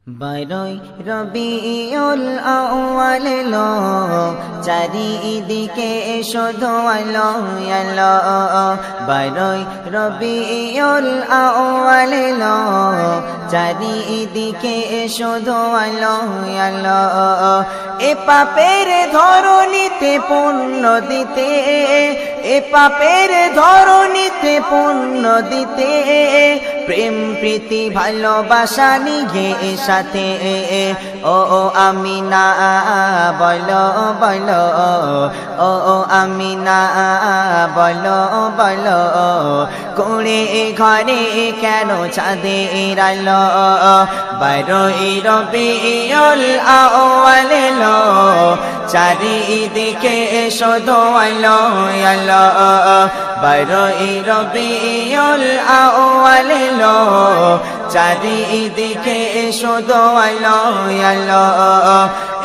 বারোই রবিউল আউয়াল এলো, চারিদিকে শুধু আলো আলো। বারোই রবিউল আউয়াল এলো, চারিদিকে শুধু আলো আলো। এ পাপের ধরণীতে পুণ্য দিতে, এ পাপের ধরণীতে পুণ্য দিতে, প্রেম প্রীতি ভালোবাসা নিয়ে সাথে। ও আমিনা বলো বলো, ও আমিনা বলো বলো, কুঁড়ে ঘরে কেন চাঁদের আলো? বারোই রবিউল আউয়াল এলো, চারিদিকে শুধু আলো আলো। বারোই রবিউল আউয়াল এলো, চারিদিকে শুধু আলো আলো।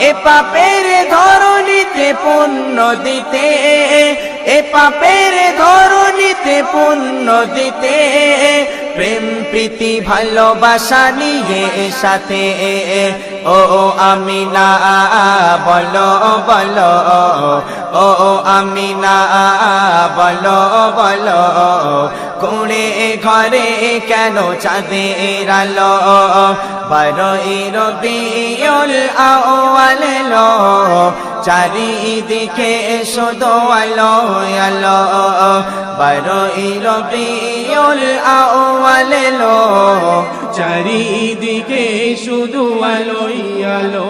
এ পাপের ধরণীতে পুণ্য দিতে, এ পাপের ধরণীতে পুণ্য দিতে, প্রেম প্রীতি ভালোবাসা নিয়ে সাথে। ও আমিনা বলো বলো, ও আমিনা বলো বলো, কুঁড়ে ঘরে কেন চাঁদের আলো? বারোই রবিউল আউয়াল এলো, চারিদিকে শুধু আলো আলো। বারোই রবিউল আউয়াল এলো, চারিদিকে শুধু আলোই আলো।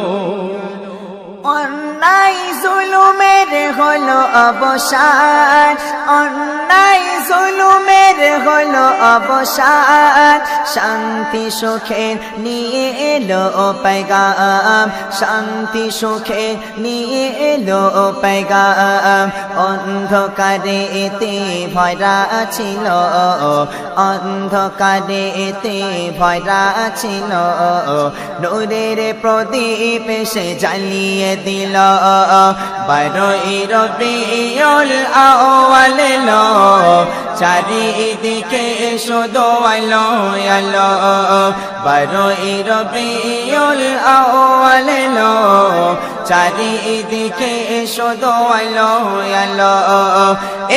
অন্যায় জুলুমের হলো অবসান, অন্যায় জুলুমের হলো অবসান, শান্তি সুখে নিয়ে এলো পেগাম, শান্তি সুখে নিয়ে এলো পেগাম। অন্ধকারে এতে ভরা ছিল, অন্ধকারে এতে ভরা ছিল, নূরের প্রদীপ সে জ্বালিয়ে দিল। বারোই রবিউল আউয়াল এলো, চারিদিকে শুধু আলো আলো। বারোই রবিউল আউয়াল এলো, চারিদিকে শুধু আলো আলো।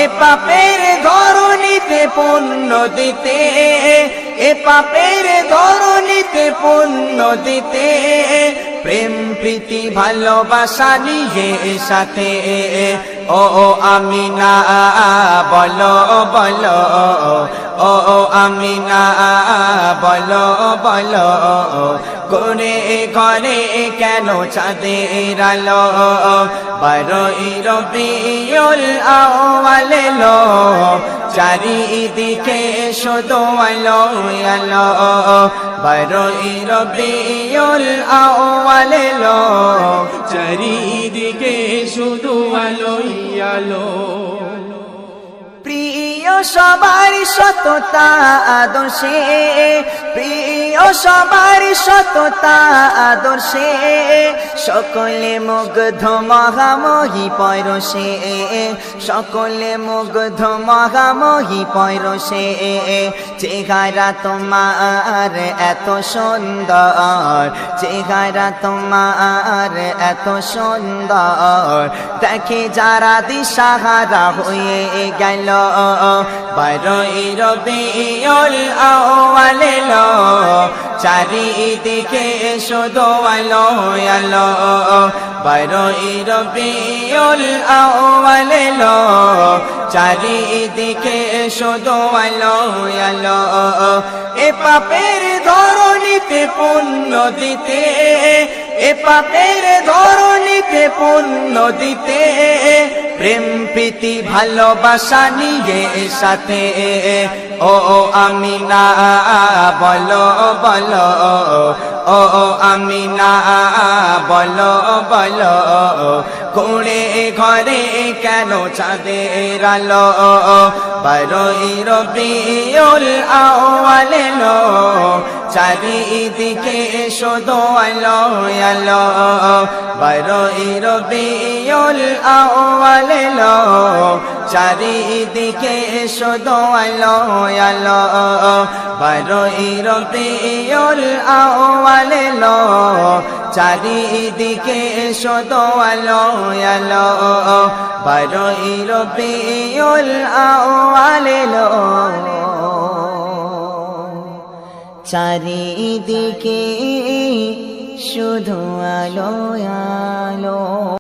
এ পাপের ধরণীতে পুণ্য দিতে, এ পাপের ধরণীতে পুণ্য দিতে, প্রেম প্রীতি ভালোবাসা নিয়ে সাথে। ও আমিনা বলো বলো, ও আমিনা বলো বলো, কুঁড়ে ঘরে কেন চাঁদের আলো? বারোই রবিউল আউয়াল এলো, চারিদিকে শুধু আলো আলো। বারোই রবিউল আউয়াল এলো, চারিদিকে শুধু আলোই আলো। প্রিয় সবার সততা আদর্শে, প্রিয় সবার সততা আদর্শে, সকলে মুগ্ধ মহামোহী পরশে, সকলে মুগ্ধ মহামোহী পরশে। চেহারা তোমার এত সুন্দর, চেহারা তোমার এত সুন্দর, দেখে যারা দিশাহারা হয়ে গেল। বারোই রবিউল আউয়াল এলো, চারিদিকে শুধু আলো আলো। বারোই রবিউল আউয়াল এলো, চারিদিকে শুধু আলো আলো। এ পাপের ধরণীতে পুণ্য দিতে, এ পাপের ধরণীতে পুণ্য দিতে, প্রেম প্রীতি ভালোবাসা নিয়ে সাথে। ও আমিনা বলো বলো, ও আমিনা বলো বলো, কুড়ে ঘরে কেন চাঁদের আলো বারোই রবিউল আউয়াল এলো চারিদিকে শুধু আলো আলো বারোই রবিউল আউয়াল এলো চারিদিকে শুধু আলো আলো বারোই রবিউল আউয়াল এলো চারিদিকে শুধু আলো আলো বারোই রবিউল আউয়াল এলো চারিদিকে শুধু আলো আলো।